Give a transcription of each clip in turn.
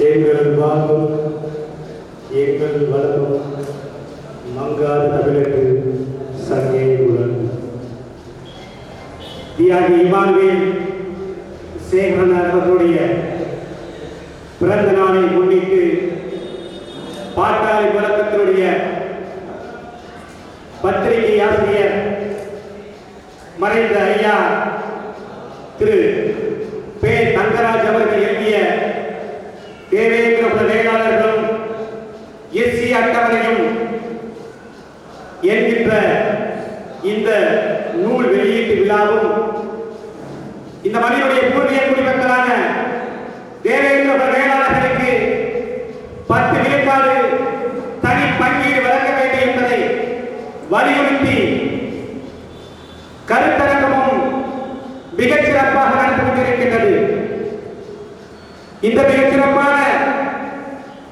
எங்கள் வாழ்வும் எங்கள் வளமும் மங்காத தமிழருக்கு சங்கே உடன் தியாகி இமானுவேல் சேகரன் அவர்களுடைய பிறந்த நாளை முன்னிட்டு பாட்டாளி வழக்கத்தினுடைய பத்திரிகை ஆசிரியர் மறைந்த ஐயா திரு பே தங்கராஜ் அவர்கள் எழுதிய தேவேந்திர வேளாளர்களும் எஸ்சி அட்டவணையும் என்கின்ற இந்த நூல் வெளியீட்டு விழாவும் இந்த மண்ணினுடைய பூர்வீக குடிமக்களான தேவேந்திர வேளாளர்களுக்கு 10 விழுக்காடு தனி பங்கீடு வழங்க வேண்டும் என்பதை வலியுறுத்தி கருத்தரங்கமும் மிகச் சிறப்பாக நடந்து கொண்டிருக்கின்றது. இந்த மிகச் சிறப்பான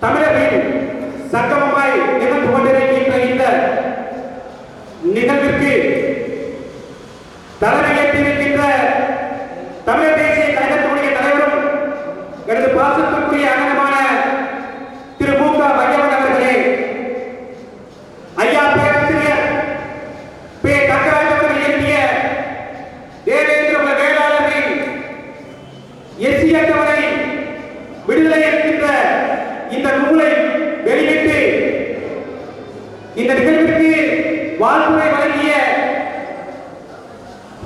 தமிழரின் சங்கமமாய் நிகழ்ந்து கொண்டிருக்கின்ற இந்த நிகழ்விற்கு தலைமையேற்றிருக்கின்ற தமிழர் தேசிய கழகத்தினுடைய தலைவரும் எனது பாசத்திற்குரிய அங்கமான திரு மு க வையவன் அவர்களே, ஐயா பேராசிரியர் பே தங்கராஜ் அவர்கள் எழுதிய தேவேந்திர வேளாளரின் எஸ்சி அட்டவணை விடுதலை என்கின்ற இந்த நூலை வெளியிட்டு இந்த நிகழ்விற்கு வாழ்த்துறை வழங்கிய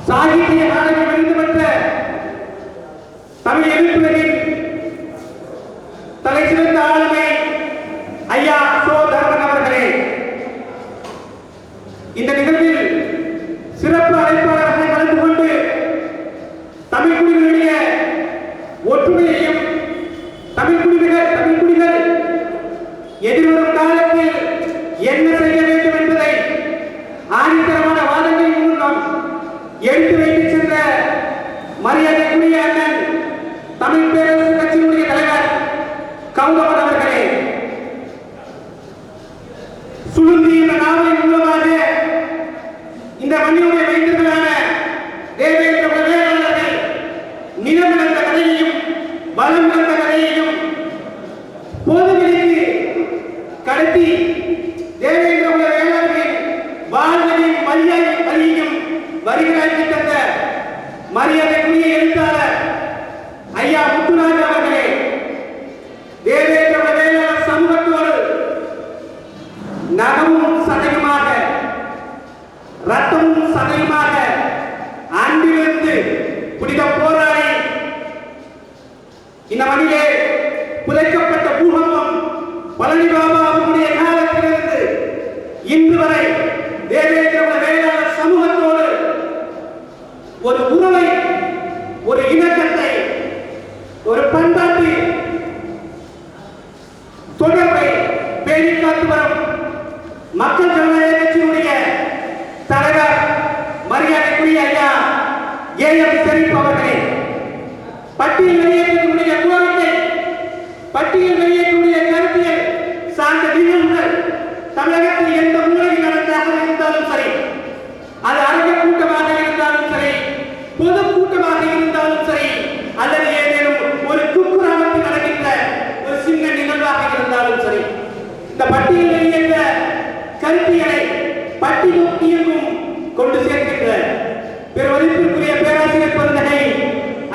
சாகித்ய அகாடமி விருது பெற்ற தமிழ் எழுத்துறையின் தலை சிறந்த ஆளுமை ஐயா சோ தர்மன் அவர்களே, இந்த நிகழ்வில் சிறப்பு அழைப்பாளர்களை கலந்து கொண்டு தமிழ் குடிகளுடைய ஒற்றுமையையும் தமிழ் குடிகள் எதிர்வரும் காலத்தில் என்ன செய்ய வேண்டும் என்பதை ஆணித்தரமான வாதங்களின் மூலம் எடுத்து வைத்து சென்ற மரியாதைக்குரிய அண்ணன் தமிழ் பேரரசு கட்சியினுடைய தலைவர் கௌதமன் அவர்களே, சுருந்தி என்ற நாவலின் மூலமாக இந்த மண்ணினுடைய வைத்தியர்களான தேவேந்திர வேளாளர்கள் நிலம் இழந்த கதையையும் வளம் இழந்த கதையையும் பொதுவெளிக்கு கடத்தி தேவேந்திர வேளாளர்களின் வாழ்வின் வழியையும் வருகிறாய் தந்த மரியாதைக்குரிய எழுத்தாளர் ஐயா முத்துராஜ் அவர்களே, தேவேந்திர வேளாளர் சமூகத்தோடு நகமும் சதையுமாக ரத்தமும் சதையுமாக அன்பிலிருந்து புனித போராடி இந்த மண்ணிலே புதைக்கப்பட்ட பூகம்பம் பழனி பாபா அவர்களுடைய காலத்திலிருந்து இன்று வரை தேவேந்திர வேளாளர் சமூகத்தோடு ஒரு உறவை, ஒரு இணக்கத்தை, ஒரு பண்பாட்டு தொடர்பை பேணி காத்து வரும் மக்கள் ஜனநாயக கட்சியினுடைய தலைவர் மரியாதைக்குரிய ஐயா ஏஎம் ஷெரீப் அவர்களே, பட்டியல் வெளியேற்றக்கூடிய கோரிக்கை, பட்டியல் வெளியேற்றக்கூடிய கருத்தியல் சார்ந்த நிகழ்வுகள் தமிழகத்தில் எந்த மூலையில் நடந்தாக இருந்தாலும் சரி, அது அரங்க கூட்டமாக இருந்தாலும் சரி, பொது கூட்டமாக இருந்தாலும் சரி, அல்லது ஏதேனும் ஒரு குக்கிராமத்தில் நடக்கின்ற ஒரு சின்ன நிகழ்வாக இருந்தாலும் சரி, இந்த பட்டியல் வெளியேற்ற கருத்தியலை பட்டி நோக்கியும் கொண்டு சேர்க்கின்ற பெருமதிப்பிற்குரிய பேராசிரியர் பெருந்தகை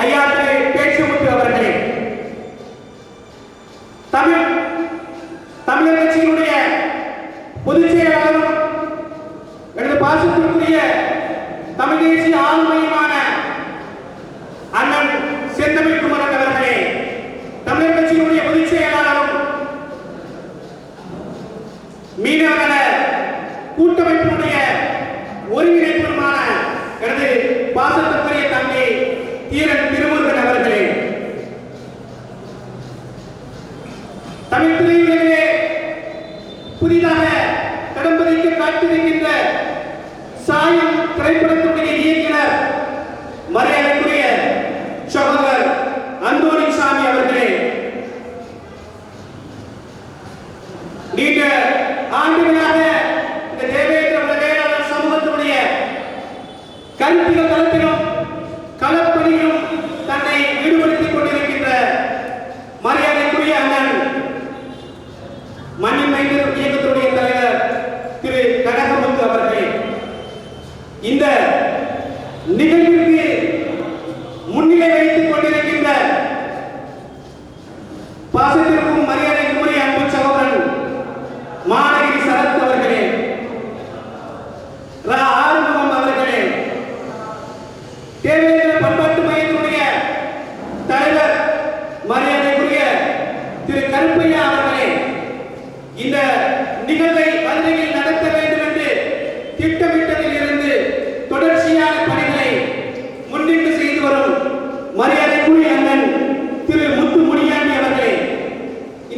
ஐயா திரு பேச்சுமுத்து அவர்களே, தமிழர் கட்சியினுடைய பொதுச் செயலாளரும் எனது பாசத்திற்குரிய தமிழ் தேசிய ஆளுமையுமான அண்ணன் செந்தமிழ் குமரன் அவர்களே, தமிழர் கட்சியினுடைய பொதுச் செயலாளரும் மீனவர்கள கூட்டமைப்பினுடைய ஒருங்கிணைப்புமான எனது பாசத்திற்குரிய தம்பி தீரன் திருமுருகன் அவர்களே,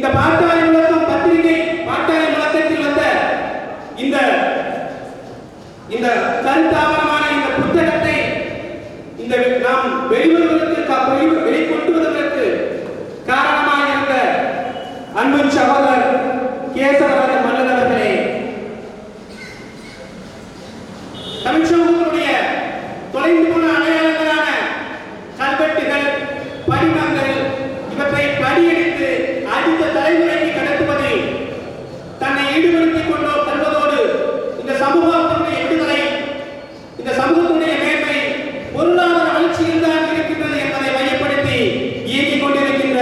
இந்த பாட்டாளி முழக்கம் பத்திரிகை பாட்டாளி முழக்கத்தில் வந்த இந்த இந்த கருத்தாவணமான இந்த புத்தகத்தை இந்த நாம் வெளிக்கொண்டு வருவதற்கு காரணமாக இருந்த அன்பு சகோதரர் கேசவராஜ மல்லன் அவர்களே, தமிழ் சமூகத்தினுடைய தொலைந்து போன அடையாளங்களான கல்வெட்டுகள், படிமங்கள் இவற்றை படியெடுத்து அடுத்த தலைமுறைக்கு கடத்துவதில் தன்னை ஈடுபடுத்திக் கொண்டோ தருவதோடு இந்த சமூகத்தினுடைய விடுதலை, இந்த சமூகத்தினுடைய மேன்மை பொருளாதார வளர்ச்சியில் தான் இருக்கின்றது என்பதை மையப்படுத்தி இயங்கிக் கொண்டிருக்கின்ற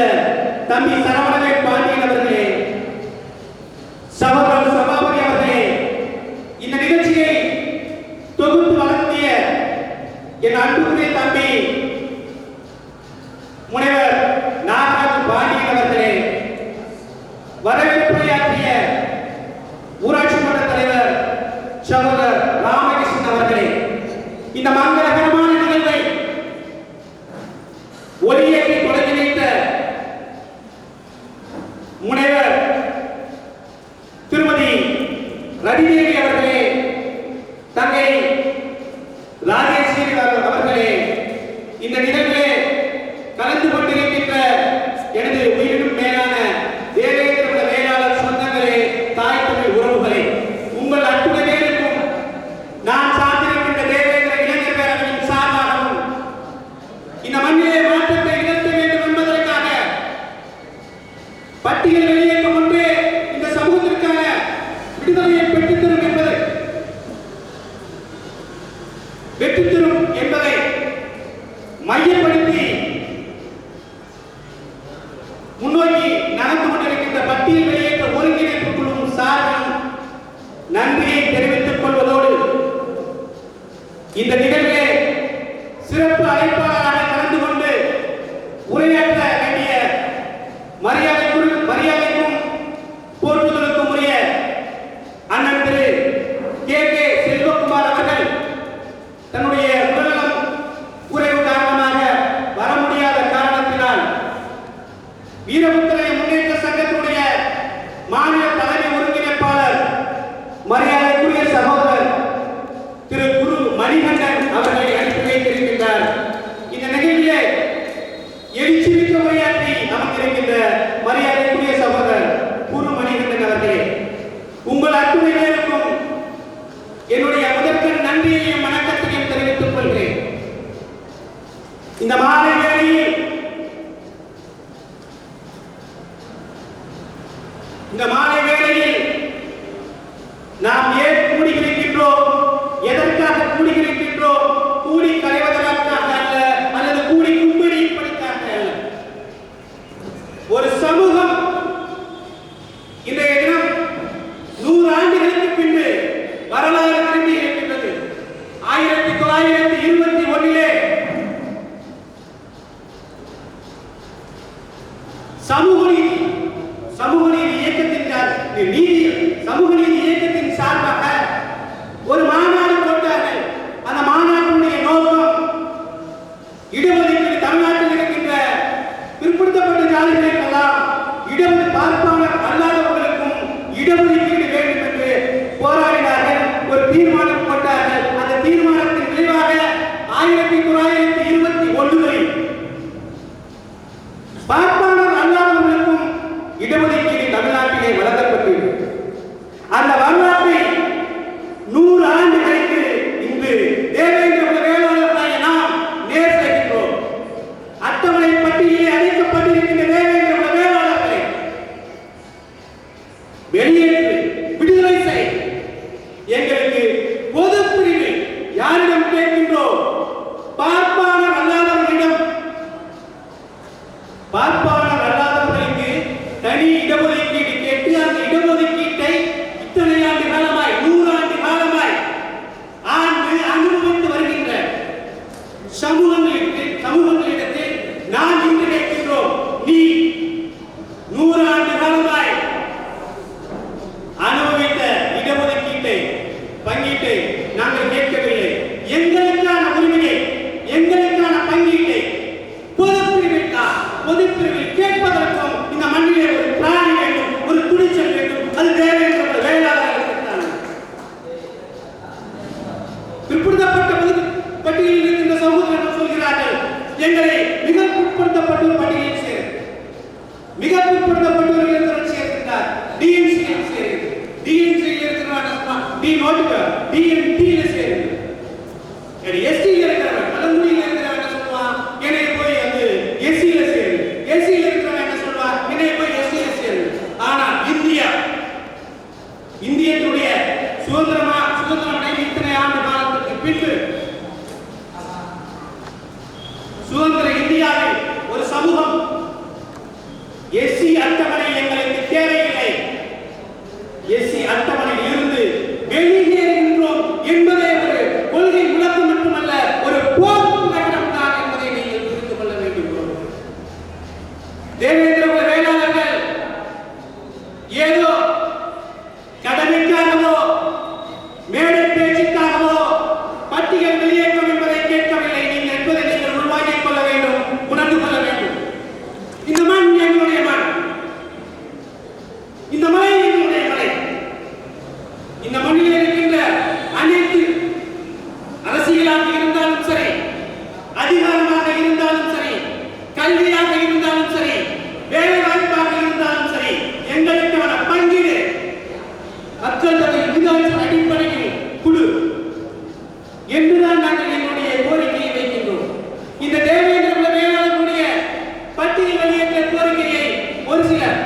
தம்பி சரவணவேல் பாண்டியன் அவர்களே, சகோதரர் சபாபதி அவர்களே, இந்த நிகழ்ச்சியை தொகுத்து வழங்கிய என் அன்புக்குரிய தம்பி முனைவர் நாகராஜ் பாண்டியன் அவர்களே, வரவேற்புரையாற்றிய ஊராட்சி மன்ற தலைவர் சகோதரர் ராமகிருஷ்ணன் அவர்களே, இந்த மங்களகரமான நிகழ்வை ஒளியேற்றி தொடங்கி வைத்த முனைவர் திருமதி ரதிதேவி அவர்களே, தங்கை ராஜேஸ்வரி அவர்களே, இந்த நிகழ்விலே கலந்து கொண்டிருக்கின்ற எனது உயிரினும் மேலான தேவேந்திர வேளாளர் சொந்தங்களே, தாய் தமிழ் உறவுகளே, உங்கள் அத்துணை பேருக்கும் நான் சார்ந்திருக்கின்ற தேவேந்திர இளைஞர் பேரவையின் சார்பாகவும் இந்த மண்ணிலே மாற்றத்தை நிகழ்த்த வேண்டும் என்பதற்காக பட்டியல் வெளியேற்றம் ஒன்றே இந்த சமூகத்திற்கான விடுதலையை பெற்றுத்தரும் என்பதை மையப்படுத்தி முன்னோக்கி நடந்து கொண்டிருக்கின்ற பட்டியல் வெளியேற்ற ஒருங்கிணைப்பு குழுவும் சார்பில் நன்றியை தெரிவித்துக் கொள்வதோடு இந்த நிகழ்விலே சிறப்பு அழைப்பாளராக கலந்து கொண்டு உரையாற்ற வேண்டிய மரியாதைக்கும் போற்றுதலுக்கும் உரிய அண்ணன் திரு கே செல்வகுமார் அவர்கள் தன்னுடைய உடல்நலம் குறைவு காரணமாக வர முடியாத காரணத்தினால் வீரபுத்திர முன்னேற்ற சங்கத்தினுடைய மாநில தலைமை ஒருங்கிணைப்பாளர் மரியாதைக்குரிய சகோதரர் திரு குரு மணிகண்டன் அவர்களை அனுப்பி வைத்திருக்கின்றார். இந்த நிகழ்ச்சியிலே எழுச்சிமிக்க உரையாற்றி அமர்ந்திருக்கின்ற மரியாதைக்குரிய சகோதரர் குரு மணிகண்டன் அவர்களே, உங்கள் அத்துணை பேருக்கும் என்னுடைய முதற்கண் நன்றியையும் வணக்கத்தையும் தெரிவித்துக் கொள்கிறேன். இந்த மாலை வேளையில் நாம் ஏன் கூடியிருக்கின்றோம், எதற்காக கூடியிருக்கின்றோம்? கூடி கலைவதற்காக அல்ல, அல்லது கூடி கும்பிடிப்பதற்காக அல்ல. ஒரு சமூகம் இன்றைய தினம் 100 ஆண்டுகளுக்கு பின்பு வரலாறு திரும்பி இருக்கின்றது. 1921 சமூக நீதி இயக்கத்தின் சார்பாக ஒரு மாநாடு போட்டார்கள். அந்த மாநாட்டினுடைய நோக்கம் இடஒதுக்கீடு, தமிழ்நாட்டில் இருக்கின்ற பிற்படுத்தப்பட்ட ஜாதிகளுக்கெல்லாம் பார்ப்பாளர் அல்லாதவர்களுக்கும் இடஒதுக்கீடு வேண்டும் என்று போராடினார்கள். ஒரு தீர்மானம் போட்டார்கள். அந்த தீர்மானத்தின் விளைவாக 1921 பார்ப்பாளர் அல்லாதவர்களுக்கும் இடஒதுக்கீடு தமிழ்நாட்டிலே வழங்கப்பட்டது. அந்த வரலாற்றை 100 ஆண்டு கழித்து இன்று தேவேந்திர வேளாளர்களாக நாம் நேர் செய்கின்றோம். அட்டவணை பட்டியலில் அழைக்கப்பட்டிருக்கின்ற தேவேந்திர வேளாளர்களை வெளியேற்று, விடுதலை செய். எங்களுக்கு பொது பிரிவு யாரிடம் கேட்கின்றோம்? பார்ப்பாளர் அல்லாதவர்களிடம். பார்ப்பாளர் அல்லாதவர்களுக்கு தனி இடஒதுக்கீடு கேட்டு அந்த மிக பிற்படுத்தப்பட்டவர்கள் சேர்க்கின்றார். டிஎன்சியில் சேருது. டிஎன்சியில் இருக்கிறவங்க டி நோட்டுக்கு டிஎன்டியில சேருது. எஸ்டியில் இருக்கிறவங்க பழங்குடியில் இருக்கிறவங்க என்ன சொல்லுவான், என்னை போய் வந்து எஸ்சியில சேருது. எஸ்சியில் இருக்கிறவங்க என்ன சொல்லுவான், என்னை போய் எஸ்டியில சேருது. ஆனா இந்தியத்துடைய சுதந்திரம் அடைந்த இத்தனை ஆண்டு காலத்துக்கு பின்பு சுதந்திர இந்தியாவில் ஒரு சமூகம் எஸ்சி அட்டவணை எங்களுக்கு தேவையில்லை, எஸ்சி அட்டவணையில் இருந்து வெளியேறுகின்றோம் என்பதே ஒரு கொள்கை விளக்கம் மட்டுமல்ல, ஒரு போர் பிரகடனம் தான் என்பதை நீங்கள் புரிந்து கொள்ள வேண்டும். தேவேந்திர குல வேளாளர்கள் ஏதோ கடமைக்காகவோ மேடை பேச்சுக்காகவோ பட்டியல் வெளியேற்றம் என்பதை கேட்கவில்லை. நீங்கள் என்பதை நீங்கள் உருவாக்கிக் கொள்ள வேண்டும், உணர்ந்து கொள்ள வேண்டும். இந்த மண் எங்களுடைய மண், இந்த மலை எங்களுடைய மலை. இந்த மண்ணில் இருக்கின்ற அனைத்து அரசியலாக இருந்தாலும் சரி, அதிகாரமாக இருந்தாலும் சரி, கல்வியாக இருந்தாலும் சரி, வேலை வாய்ப்பாக இருந்தாலும் சரி, எங்களுக்கான பங்கீடு மக்கள் தொகை விகிதாச்சார அடிப்படையில் குழு என்றுதான் நாங்கள் எங்களுடைய கோரிக்கையை வைக்கின்றோம். இந்த தேவேந்திர குல வேளாளர்களுடைய பட்டியல் வெளியேற்ற கோரிக்கையை ஒரு சிலர்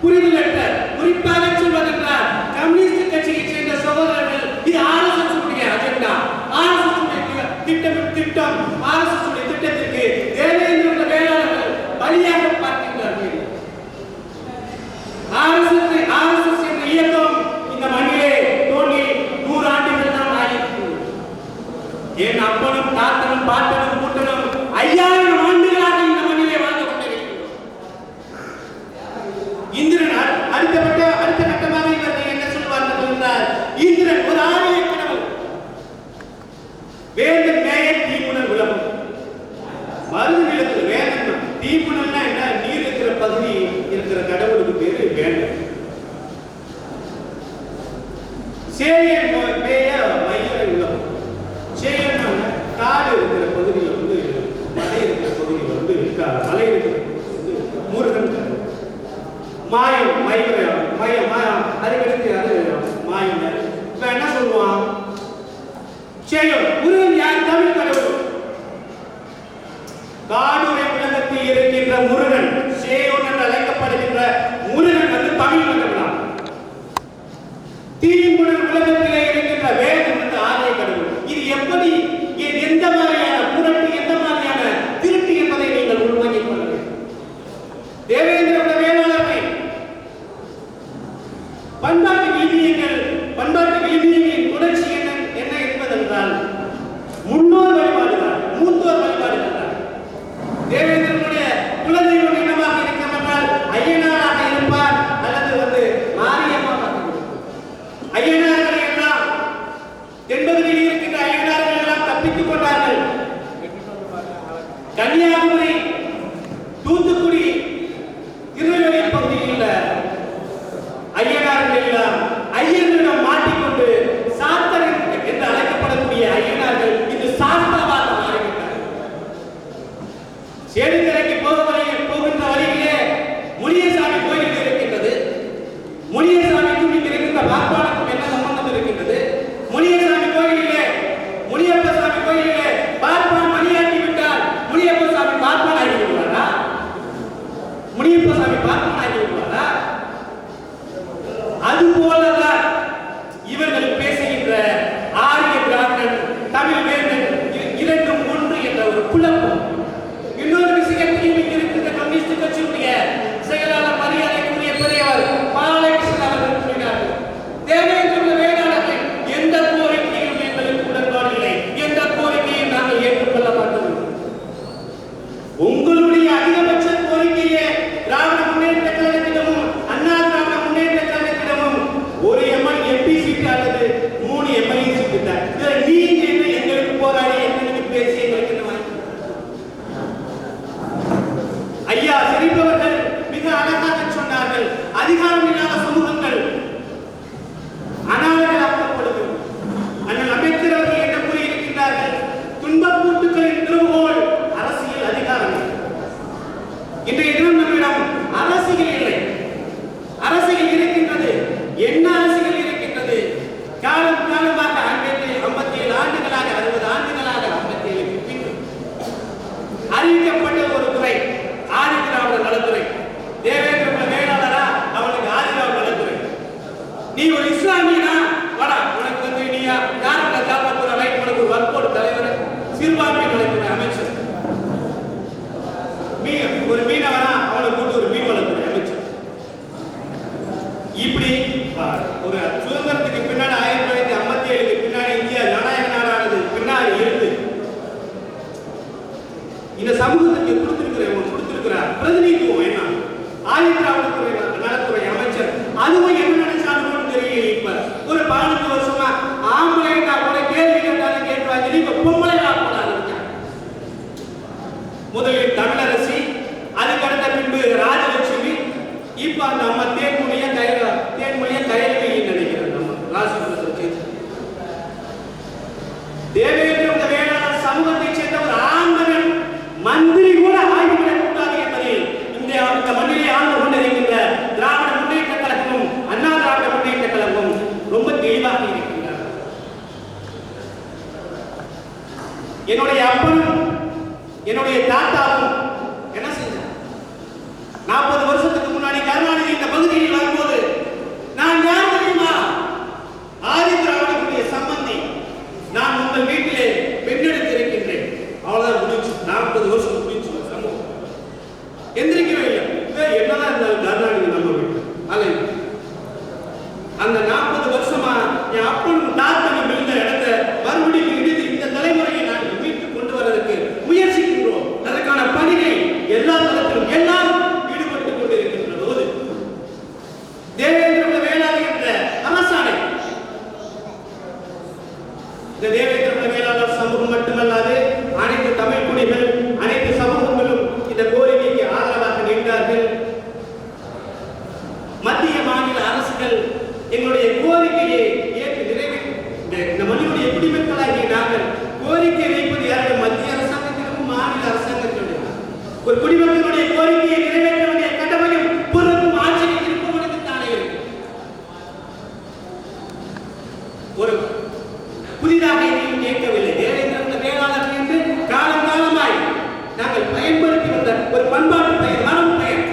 புரிதலற்ற, குறிப்பாக சொல்வதென்றால் கம்யூனிஸ்ட் கட்சியைச் சேர்ந்த சகோதரர்கள் இது ஆர்எஸ்எஸ் உடைய அஜெண்டா, ஆர்எஸ்எஸ் திட்டம், ஆர்எஸ்எஸ் உடைய திட்டத்திற்கு தேவேந்திர குல வேளாளர்கள் பலியாக பார்க்கின்றார்கள். ஆர்எஸ்எஸ் என்ற இயக்கம் இந்த மண்ணிலே தோன்றி 100 ஆண்டுகள் தான் ஆகியிருக்கிறது. என் அப்பனும் தாத்தனும் பாட்டனும் கூட்டனும் 5000 ஆண்டுகளாக இந்த மண்ணிலே வாழ்ந்து கொண்டிருக்கிறோம். இந்திரன் அடுத்த கட்டமாக இவர்கள் என்ன சொல்வார்கள் என்றால், இந்திரன் ஒரு ஆரிய கடவுள், வேந்தன் மேயர் தீப்புணர் உலகம். மருது நிலத்தில் வேந்தன், தீப்புணர்னா என்ன, நீர் இருக்கிற பகுதி இருக்கிற கடவுளுக்கு பேரு வேந்தன். சேயன் மேய மையரை உலகம். சேயன் காடு இருக்கிற பகுதியில் வந்து, மலை இருக்கிற பகுதியில் வந்து மலை இருக்கிற முருகன். மாயம் மயம் அதுக்கடுத்து அது மாயம். இப்ப என்ன சொல்லுவான், சேயம் முருகன் யார்? தமிழ் கடவுள். காடுரை உலகத்தில் இருக்கின்ற முருகன், சேயோன் என்று அழைக்கப்படுகின்ற முருகன் வந்து தமிழ் கடவுள். தீங்குணர் உலகத்திலே இருக்கின்ற வேதம் என்று ஆரிய கடவுள். இது எப்படி, எந்த மாதிரியான புரட்டு, எந்த மாதிரியான திருட்டு என்பதை நீங்கள் உள்வாங்கிக் கொள்ள வேண்டும். தேவேந்திர குல வேளாளர்கள் பண்பாட்டு விழுமியங்களின் தொடர்ச்சி என்ன என்பதென்றால் முன்னோர் வழிபாடுதான், மூத்தோர் வழிபாடுதான். தேவேந்திரனுடைய குலதெய்வம் என்னவாக இருக்கிறால் ஐயனாராக இருப்பார் அல்லது வந்து மாரியம்மாக இருப்பார். ஐயனார்கள் எல்லாம் தென்பகுதியில் இருக்கின்ற ஐயனார்கள் எல்லாம் தப்பித்துக் கொண்டார்கள். கன்னியாகுமரி, தூத்துக்குடி, திருநெல்வேலி பகுதியில் ஐயனார்கள் எல்லாம் ஐயர்களிடம் மாட்டிக்கொண்டு சாத்தர் என்று அழைக்கப்படக்கூடிய ஐயனார்கள் இன்று சாஸ்தாவாக மாறிவிட்டார்கள். சேதுக்கரைக்கு போகின்ற வழியிலே முனியசாமி கோயில் இருக்கின்றது. முனியசாமிக்கும் இங்கு இருக்கின்ற பார்ப்பானுக்கும் என்ன சம்பந்தம் இருக்கின்றது? முனியசாமி கோயிலிலே, முனியப்ப சாமி கோயிலிலே பார்ப்பான் மணியாட்டி விட்டால் முனியப்ப சாமி பார்ப்பான் ஆகி விடுவாரா? முனியப்ப சாமி பார்ப்பான் ஆகி விடுவாரா? அதுபோலதான் இவர்கள் பேசுகின்ற ஆரிய திராவிடன், தமிழ் வேந்தன் இரண்டும் ஒன்று என்ற ஒரு குழப்பம். இன்னொரு விஷயத்தையும் இங்கு இருக்கின்ற கம்யூனிஸ்ட் கட்சியுடைய செயலாளர் மரியாதைக்குரிய பெரியவர் பாலகிருஷ்ணன் அவர்கள் கூறினார்கள், தேவேந்திர குல வேளாளர்கள் எந்த கோரிக்கையும் எங்களுக்கு உடன்பாடு இல்லை, எந்த கோரிக்கையும் நாங்கள் ஏற்றுக்கொள்ள மாட்டோம். உங்களுடைய அதிகபட்ச கோரிக்கையை திராவிட முன்னேற்ற கழகத்திடமும் அண்ணா திராவிட முன்னேற்ற கழகத்திடமும் என்னுடைய அப்பனும் என்னுடைய தாத்தாவும் என்ன செஞ்சாங்க? 40 வருஷத்துக்கு முன்னாடி கருணாநிதி இந்த பகுதியில் வரும்போது நான் யார் தெரியுமா? ஆதி திராவிடனுடைய சம்பந்தி. நான் உங்கள் வீட்டிலே பெண்ணெடுத்து இருக்கின்றேன். அவ்வளவுதான் முடிஞ்சு. 40 வருஷம் முடிஞ்சு சம்பவம். எந்திரிக்கவே இல்லை. என்னதான் இருந்தாலும் கருணாநிதி நம்ம வீட்டு அல்ல. அந்த 40 வருஷமா என் அப்பனும் தாத்தனும் இருந்த இடத்தை மறுபடியும் இடித்து இந்த தலைமுறையை நாங்கள் மீட்டு கொண்டு வருவதற்கு முயற்சிக்கின்றோம். அதற்கான பணியை எல்லா தளத்திலும் எல்லாரும் ஈடுபட்டுக் கொண்டிருக்கின்ற போது தேவேந்திர வேளாளர் என்ற அரசாணை, இந்த தேவேந்திர வேளாளர் சமூகம் மட்டுமல்லாது அனைத்து தமிழ் குடிகள் அனைத்து சமூகங்களும் இந்த கோரிக்கைக்கு ஆதரவாக நின்றார்கள். மத்திய மாநில அரசுகள் எங்களுடைய கோரிக்கையை ஏற்று நிறைவேற்ற இந்த மண்ணினுடைய குடிமக்களாகிய நாங்கள் கோரிக்கை வைப்பது யாரும் மத்திய அரசாங்கத்திற்கும் மாநில அரசாங்கத்தினுடைய ஒரு குடிமக்களுடைய கோரிக்கையை நிறைவேற்ற வேண்டிய கடமையும் பொறுப்பும் ஆட்சியில் இருப்பவனுக்கு தானே இருக்கு. ஒரு புதிதாக எதையும் கேட்கவில்லை. தேவேந்திர வேளாளர் என்று காலம் காலமாய் நாங்கள் பயன்படுத்தி வந்த ஒரு பண்பாட்டு பெயர், மரபு பெயர்,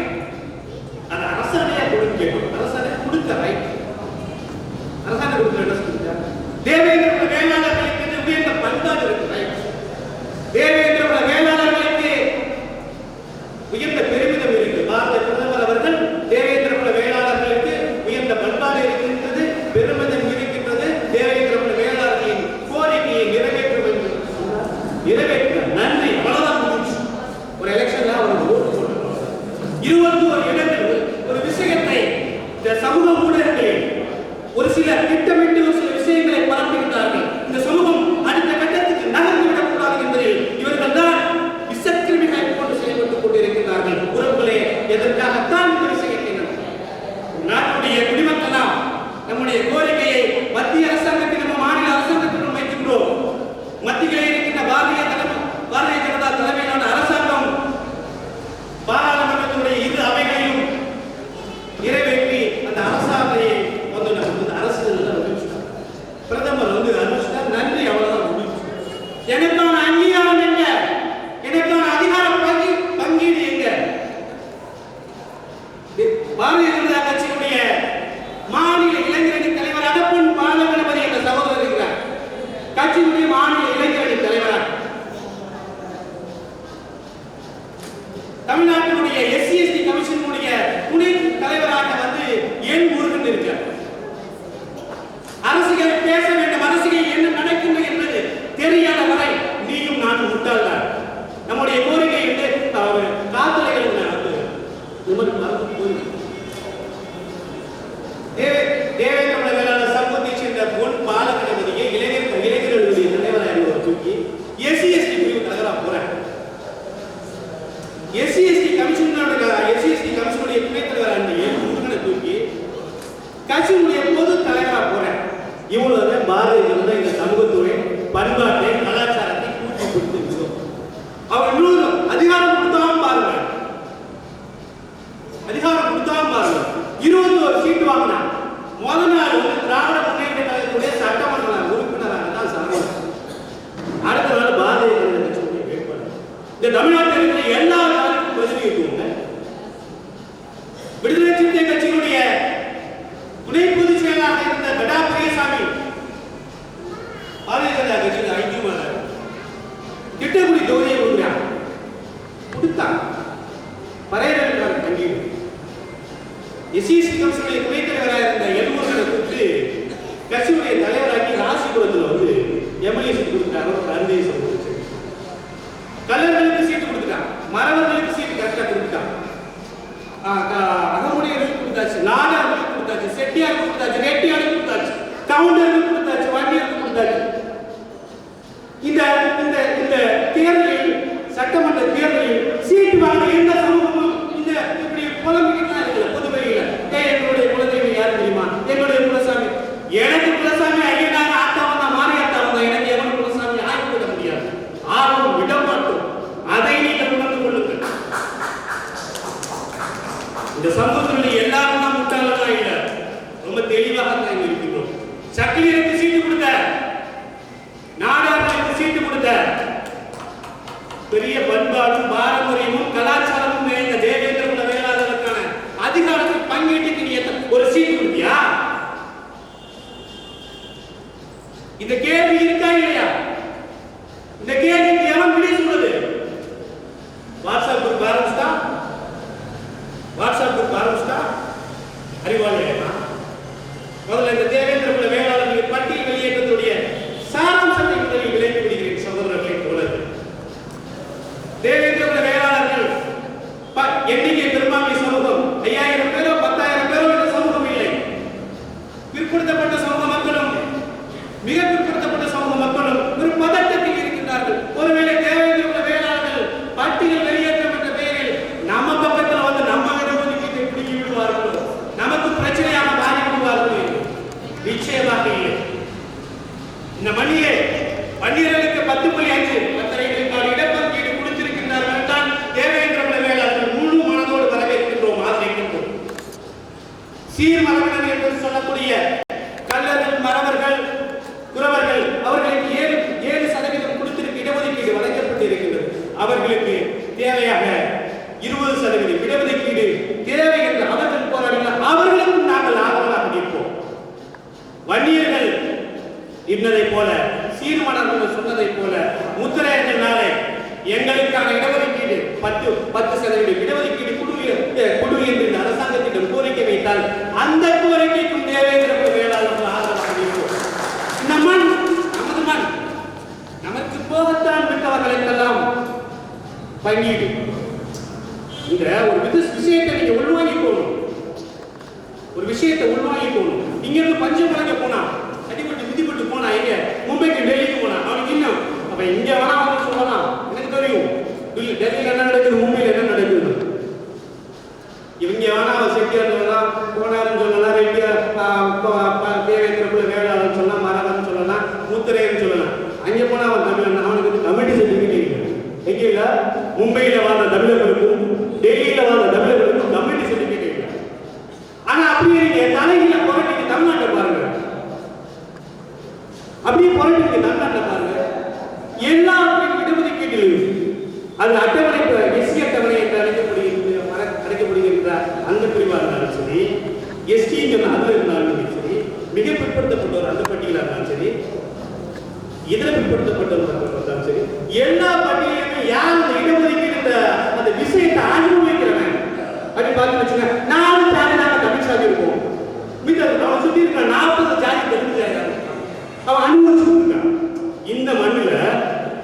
அது அரசாணையா கொடுக்கணும். அரசாணை கொடுத்த ரைட். அரசாணை கொடுத்த என்ன சொல்லுங்க? தேவேந்திர வேளாளர்களுக்கு உயர்ந்த பண்பாடு இருக்கு. ரைட். தேவேந்திர வேளாளர்களுக்கு உயர்ந்த பெருமிதம் இருக்கு. பாரத பிரதமர் அவர்கள் தேவேந்திர வேளாளர்களுக்கு உயர்ந்த பண்பாடு இருக்கின்றது, பெருமிதம் இருக்கின்றது. தேவேந்திர வேளாளர்களின் கோரிக்கையை நிறைவேற்ற வேண்டும். நிறைவேற்ற நன்றி. அவ்வளவுதான் முடிஞ்சு. ஒரு எலெக்ஷன்ல அவர் ஓட்டு போட்டு 21 இடங்கள் ஒரு விஷயத்தை இந்த சமூக ஊடகங்களில் ஒரு சிலர் திட்டமிட்டு ஒரு சில விஷயங்களை பரப்புகின்றார்கள். இந்த சமூகம் அடுத்த கட்டத்துக்கு நகர்ந்து விடக்கூடாது என்பதில் இவர்கள் தான் விசக்கிருமிகளை போன்று செயல்பட்டுக் கொண்டிருக்கிறார்கள். உறவுகளே, எதற்காகத்தான் இந்த விஷயத்தை நாட்டுடைய குடிமக்களாம் நம்முடைய கோரிக்கையை மத்திய அரசாங்கத்திலும் மாநில அரசாங்கத்திலும் வைக்கின்றோம். மத்தியில் இருக்கின்ற பாரதிய ஜனதா தலைமையிலான அரசாங்கம் பாராளுமன்றத்தினுடைய இரு அவைகளையும் நிறைவேற்றி அந்த அரசாணையை பிரதமர் அறிவிச்சிட்டார். நன்றி. அவ்வளவுதான் முடிஞ்சு. எனக்கான அங்கீகாரம் எங்க? எனக்கான அதிகார பங்கீடு எங்க? பாரதிய ஜனதா கட்சியினுடைய மாநில இளைஞரணி தலைவர் அடப்பன் பாலகணபதி என்ற சகோதரர் இருக்கிறார். கட்சியினுடைய மாநில இளைஞரணி தலைவராக தமிழ்நாட்டினுடைய SC/ST கமிஷனுடைய துணை தலைவராக என் முருகன் இருக்கிறார். அரசியலை பேச வேண்டும். அரசியல் என்ன நடக்கின்றது என்பது தெரியாத வரை நீயும் நானும் முட்டாள்தான். நம்முடைய கோரிக்கை என்று காத்தலைகள் தேவேந்திர வேளாளர் சமூகத்தைச் சேர்ந்த பொன் பாலகணபதியை இளைஞர்களுடைய தலைவராக தூக்கி SC/ST பிரிவு தலைவராக போறாங்க. SC/ST கமிஷனுடைய துணைத் தலைவராக என் முருகனை தூக்கி கட்சியினுடைய பொது தலைவராக போறேன். இவ்வளவு பாரதிய ஜனதா இந்த சமூகத்துறை பண்பாட்டை கலாச்சாரத்தை கூட்டி கொடுத்திருக்கிறோம். அவர் இன்னொரு அதிகாரம் கொடுத்தாலும் பாருங்க, அதிகாரம் கொடுத்தாலும் பாருங்க. 21 சீட்டு வாங்கினார். முதல் நாள் திராவிட முன்னேற்ற கழகத்துடைய சட்டமன்ற உறுப்பினராக தான் சம்பவம். அடுத்த நாள் பாரதிய ஜனதா கட்சியுடைய வேட்பாளர். இந்த தமிழ்நாட்டில் இருக்கிற எல்லா நாளுக்கும் பதிலளிக்குங்க. விடுதலை சிறுத்தை கட்சியினுடைய துணை பொதுச் செயலாளராக இருந்த கடா பெரியசாமி பாரதிய ஜனதா கட்சியில் ஐக்கியமாக திட்டக்குடி தொகுதியை கொடுத்தாங்க. பரையர்கள் பங்கீடு SC/ST கமிஷனுடைய துணைத் தலைவராக இருந்த எல்முருகனை கூப்பிட்டு கட்சியுடைய தலைவராகி ராசிபுரத்தில் MLA சீட்டு கொடுத்தாங்க. அருந்தைய சமூகத்துக்கு கல்லர்களுக்கு சீட்டு கொடுத்துட்டாங்க. மறவர்களுக்கு சீட்டு கரெக்டாக கொடுத்துட்டாங்க. அகமுடையர்களுக்கு கொடுத்தாச்சு, நாடார்களுக்கு கொடுத்தாச்சு, செட்டியாருக்கு கொடுத்தாச்சு, ரெட்டியாருக்கு கொடுத்தாச்சு, கவுண்டருக்கு கொடுத்தாச்சு, வண்டியருக்கு கொடுத்தாச்சு. இந்த இந்த தேர்தலில் சட்டமன்ற தேர்தலில் சீட்டு வாங்க எந்த சமூகமும் இந்த இப்படி புலம்பிக்கிட்டு இருக்கல. புதுவையில் எங்களுடைய குலதெய்வம் யார் தெரியுமா? எங்களுடைய குலசாமி. எனக்கு குலசாமி ஐயனாக ஆத்தாவன் தான், மாரியாத்தாவன் தான். எனக்கு எவன் குலசாமி ஆகிவிட முடியாது. ஆர்வம் விட மாட்டோம். அதை நீங்கள் உணர்ந்து கொள்ளுங்கள். இந்த சமூகத்தில் எல்லாரும் தான் முட்டாளர்களா இல்லை, ரொம்ப தெளிவாக தான் இருக்கின்றோம். சக்கிலியருக்கு சீட்டு கொடுத்த, நாடார்களுக்கு சீட்டு கொடுத்த, இந்த கேள்வி இருக்கா இல்லையா? இந்த கேள்விக்கு எவன் விடை சொல்லுது? வாட்ஸ்அப் குரூப் ஆரம்பிச்சுட்டா அறிவாளியா? முதல்ல இந்த தேவேந்திர குல வேளாளர்களின் பட்டியல் வெளியேற்றத்துடைய சாராம்சத்தை முதலில் விளைத்து விடுகிறேன் சகோதரர்களை தோழர்கள். தேவேந்திர குல வேளாளர்கள் எண்ணிக்கை பெரும்பான்மை சமூகம் 5000 பேரோ 10,000 பேரோ என்ற சமூகம் இல்லை. பிற்படுத்தப்பட்ட சமூக மக்களும் மிக பிற்படுத்தப்பட்ட சமூக மக்களும் ஒரு பதட்டத்தில் இருக்கின்றார்கள். ஒருவேளை தேவேந்திர குல வேளாளர்கள் பட்டியல் வெளியேற்றம் என்ற பெயரில் நம்ம பக்கத்தில் வந்து நம்ம இடஒதுக்கீட்டை பிடிக்கி விடுவார்களோ, நமக்கு பிரச்சனையாக மாறி விடுவார்களோ? நிச்சயமாக இல்லை. இந்த மண்ணிலே பன்னிரண்டுக்கு 10.5 பத்தரைகளுக்கான இடஒதுக்கீடு கொடுத்திருக்கின்றார்கள் தான் தேவேந்திர குல வேளாளர்கள் முழு மனதோடு வரவேற்கின்றோம், ஆதரிக்கின்றோம். சீர்மரபினர் என்று சொல்லக்கூடிய கல்லர்கள், மறவர்கள், குறவர்கள் அவர்களுக்கு 7% கொடுத்திருக்க இடஒதுக்கீடு வழங்கப்பட்டிருக்கின்றது. அவர்களுக்கு தேவையாக 20% இடஒதுக்கீடு தேவை என்று அவர்கள் போராடினார். அவர்களுக்கும் நாங்கள் ஆதரவாக நிற்போம். வன்னியர்கள் இன்னதை போல, சீர்மரபினர் சொன்னதை போல முத்திரையர்களாலே எங்களுக்கான இடஒதுக்கீடு 10% இடஒதுக்கீடு குழு என்று அரசாங்கத்திடம் கோரிக்கை வைத்தால் அந்த கோரிக்கைக்கும் தேவேந்திர குல வேளாளர்கள் ஆதரவாக நிற்போம். இந்த மண் நமது மண், நமக்கு போகத்தான் விட்டவர்களுக்கெல்லாம் பங்கீடு. இந்த ஒரு விஷயத்தை நீங்க உள்வாங்கி போகணும். ஒரு விஷயத்தை உள்வாங்கி போகணும். இங்க இருந்து பஞ்சமலைக்கு போனா, அடிபட்டு விதிப்பட்டு போனா, எங்க மும்பைக்கு டெல்லிக்கு போனா அவனுக்கு இன்னும் அப்ப இங்க வேணா அவங்க சொல்லலாம். எனக்கு தெரியும் டெல்லியில் என்ன நடக்குது, மும்பையில் என்ன நடக்குது. இவங்க வேணா செட்டியார் சொல்லலாம், போனாருன்னு சொல்லலாம், தேவேந்திர குல வேளாளர் சொல்லலாம், மரவன் சொல்லலாம், முத்திரையன் சொல்லலாம். அங்கே போனா அவன் தமிழன், அவனுக்கு கமிட்டி சர்டிபிகேட் இல்லை. எங்க இல்ல? மும்பையில வாழ்ந்த தமிழர்களுக்கும் டெல்லியில வாழ்ந்த தமிழர்களுக்கும் கமிட்டி சர்டிபிகேட் இல்லை. ஆனா அப்படியே நீங்க தலையில புரட்டிக்கு தமிழ்நாட்டை பாருங்க, அப்படியே புரட்டிக்கு தமிழ்நாட்டை பாருங்க. எல்லா இடஒதுக்கீட்டிலும் அது அட்டவணை எஸ்சி அட்டவணை என்று அழைக்கப்படுகின்ற அந்த பிரிவாக இருந்தாலும் சரி, எஸ்டிங்கிற அதுல இருந்தாலும் சரி, மிக பிற்படுத்தப்பட்டவர் அந்த பட்டியலாக இருந்தாலும் சரி, இதர பிற்படுத்தப்பட்டவர்கள் இருந்தாலும் சரி, எல்லா பட்டியலுமே யார் அந்த இடஒதுக்கீடு அந்த விஷயத்தை அனுபவிக்கிறவன் அப்படின்னு பார்த்து வச்சுங்க. 4 ஜாதி தான் தமிழ் சாதி இருக்கும். அவன் சுத்தி இருக்க 40 ஜாதி தெலுங்கு ஜாதி அவன் அனுபவிச்சுருக்கான். இந்த மண்ணில்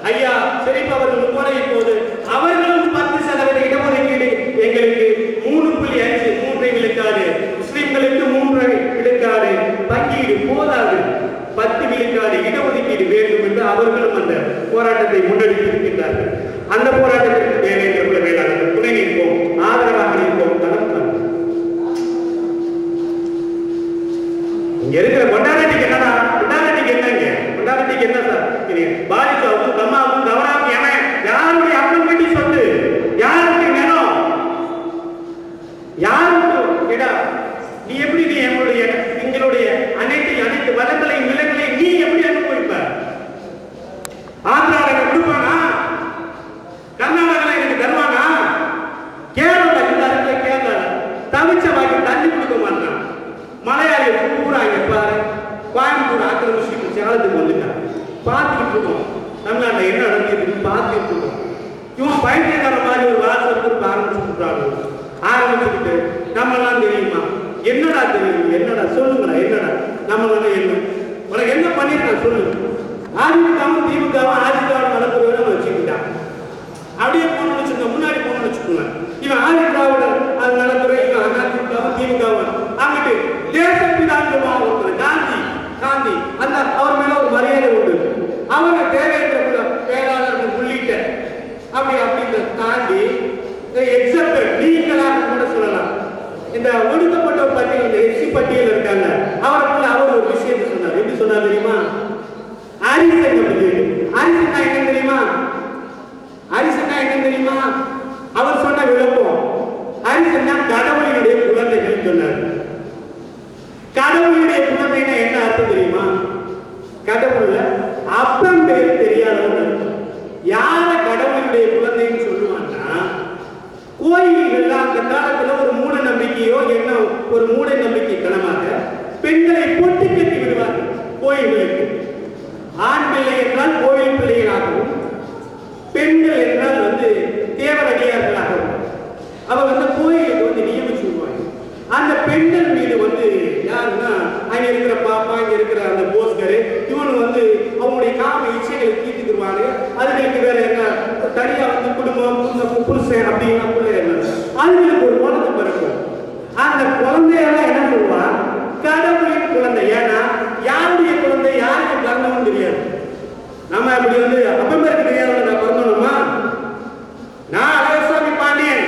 ஐயா சரிப்பா அவர்கள் போன போது அவர்களும் 10% இடஒதுக்கீடு எங்களுக்கு 3.5 விழுக்காடு, முஸ்லிம்களுக்கு 3 விழுக்காடு பங்கீடு போதாது, 10 விழுக்காடு இடஒதுக்கீடு வேண்டும் என்று அவர்களும் அந்த போராட்டத்தை முன்னெடுத்திருக்கின்றார்கள். அந்த போராட்டத்திற்கு தேவேந்திர குல வேளாளர்கள் துணை நிற்போம், ஆதரவாக நிற்போம். இங்க இருக்கிற கொண்டாடத்துக்கு என்னடா? கொண்டாடத்துக்கு என்னங்க? கொண்டாடத்துக்கு என்ன சார்? பாதிக்காவும் தம்மாவும் கவனாவும் எவன் யாருடைய அப்பன் கட்டி சொத்து, யாருக்கு நிலம், யாருக்கு இடம்? நீ எப்படி நீ எங்களுடைய அனைத்து வளங்களையும் நிலங்களையும் நீ எப்படி அனுபவிப்ப? ஆந்திராவில் எனக்கு கொடுப்பானா? கர்நாடகாவில் எனக்கு தருவானா? கேரளா இந்த இடத்துல கேரளா தவிச்ச வாங்கி தண்ணி கொடுக்க மாட்டான். மலையாளி பூரா இங்க பாரு, கோயம்புத்தூர் ஆக்கிரமிச்சு சேலத்துக்கு வந்துட்டான். பார்த்துக்கிட்டு இருக்கோம் தமிழ்நாட்டில் என்ன நடந்துருக்கு பார்த்துக்கிட்டு இருக்கோம். இவன் பைத்தியக்கார மாதிரி ஒரு வாட்ஸ்அப் குரூப் ஆரம்பிச்சுக்கிட்டு நம்மளாம் தெரியுமா, என்னடா தெரியும், என்னடா சொல்லுங்கடா, என்னடா நம்மளால என்ன உனக்கு என்ன பண்ணிருக்கான் சொல்லு. அதிமுகவும் திமுகவும் ஆதித்யாவும் நடத்துறவரை வச்சுக்கிட்டான். அப்படியே போன வச்சுக்கோங்க, முன்னாடி போன வச்சுக்கோங்க. இவன் ஆதித்யாவோட அது நடத்துற, இவன் அதிமுகவும் திமுகவும் அங்கிட்டு தேசப்பிதான்னு ஒருத்தர் காந்தி அந்த அவர் மேல ஒரு மரியாதை உண்டு. அவங்க தேவேந்திர குல வேளாளர்கள் உள்ளிட்ட அப்படின்னு தாண்டி எக்ஸப்ட் நீங்களாக கூட சொல்லலாம். இந்த ஒடுக்கப்பட்ட பட்டியல், இந்த எஸ்சி பட்டியல் இருக்காங்க, அவருக்குள்ள அவர் ஒரு விஷயத்தை சொன்னார். எப்படி சொன்னார் தெரியுமா? அரிசன் என்ன தெரியுமா? அரிசன்னா என்ன தெரியுமா? அவர் சொன்ன விளக்கம், அரிசன்னா கடவுளினுடைய குழந்தைகள் சொன்னார். கடவுளுடைய குழந்தைன்னா என்ன அர்த்தம் தெரியுமா? கடவுள்ல அப்பன் பேர் தெரியாதவங்க அர்த்தம். யார கடவுளுடைய குழந்தைன்னு சொல்லுவான்னா, கோயில்கள் அந்த காலத்துல ஒரு மூட நம்பிக்கையோ என்ன ஒரு மூட நம்பிக்கை தனமாக பெண்களை பொட்டு கட்டி விடுவார்கள் கோயில்களுக்கு. பெண்கள் மீது வந்து யாருன்னா அங்க இருக்கிற பாப்பா, இங்க இருக்கிற அந்த போஸ்கரு, இவனு வந்து அவங்களுடைய காம இச்சைகளை தீர்த்துக்குவாங்க. அதுகளுக்கு வேற என்ன தனியா வந்து குடும்பம், புருஷன் அப்படின்னா பிள்ளை என்ன, அதுகளுக்கு ஒரு குழந்தை பிறக்கும். அந்த குழந்தையெல்லாம் என்ன சொல்லுவான், கடவுளின் குழந்தை. ஏன்னா யாருடைய குழந்தை யாருக்கு பிறந்தவன்னு தெரியாது. நம்ம அப்படி வந்து அப்பம்பேருக்கு தெரியாத நான் பிறந்தோம்மா, நான் அழகசாமி பாண்டியன்,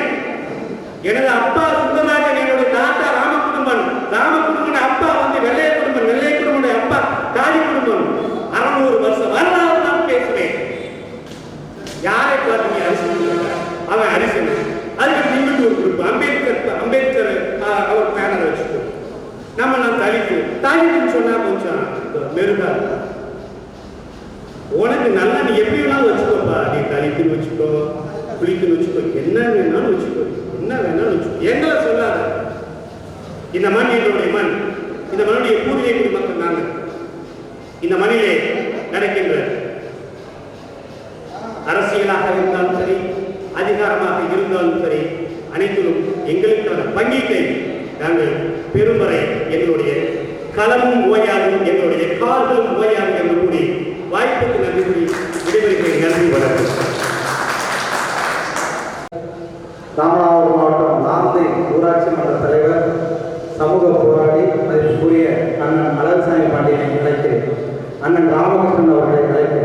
எனது அப்பா சுந்தரராஜன், என்னுடைய தாத்தா ராமகுடும்பன், ராமகுடும்பன் அப்பா வந்து வெள்ளைய குடும்பம், வெள்ளைய குடும்பனுடைய அப்பா காளி குடும்பம். 600 வருஷம் வரலாறு தான் பேசுவேன். யாரை பார்த்து அரிசி அவன் அரிசன். அதுக்கு இங்கிட்டு ஒரு குரூப் அம்பேத்கர் அவர் பேனர் வச்சுக்கோ. நம்ம நான் தலித்துன்னு சொன்னா கொஞ்சம் மெருகா, உனக்கு நல்லா நீ எப்படி வேணாலும் வச்சுக்கோப்பா. நீ தலித்துன்னு வச்சுக்கோ, புளித்துன்னு வச்சுக்கோ, என்ன வேணாலும் வச்சுக்கோ, என்ன வேணாலும் வச்சுக்கோ, எங்களை சொல்லாத. இந்த மண் என்னுடைய மண், இந்த மண்ணுடைய பூர்வீக குடிமக்கள் நாங்கள். இந்த மண்ணிலே நடக்கின்ற அரசியலாக இருந்தாலும் சரி, அதிகாரமாக இருந்தாலும் சரி, அனைத்திலும் எங்களுக்கான பங்கீட்டை நாங்கள் பெரும்பறை எங்களுடைய களமும் ஓயாது, எங்களுடைய கால்களும் ஓயாது என்று கூறி வாய்ப்புக்கு நன்றி கூறி விடைபெறுகிறேன். நன்றி, வணக்கம். ராமநாதபுரம் மாவட்டம் நாந்தை ஊராட்சி மன்ற தலைவர், சமூக போராளி, மதிப்புக்குரிய அண்ணன் அழகசாமி பாண்டியனை அழைக்கிறேன். அண்ணன் ராமகிருஷ்ணன் அவர்களை அழைக்கிறேன்.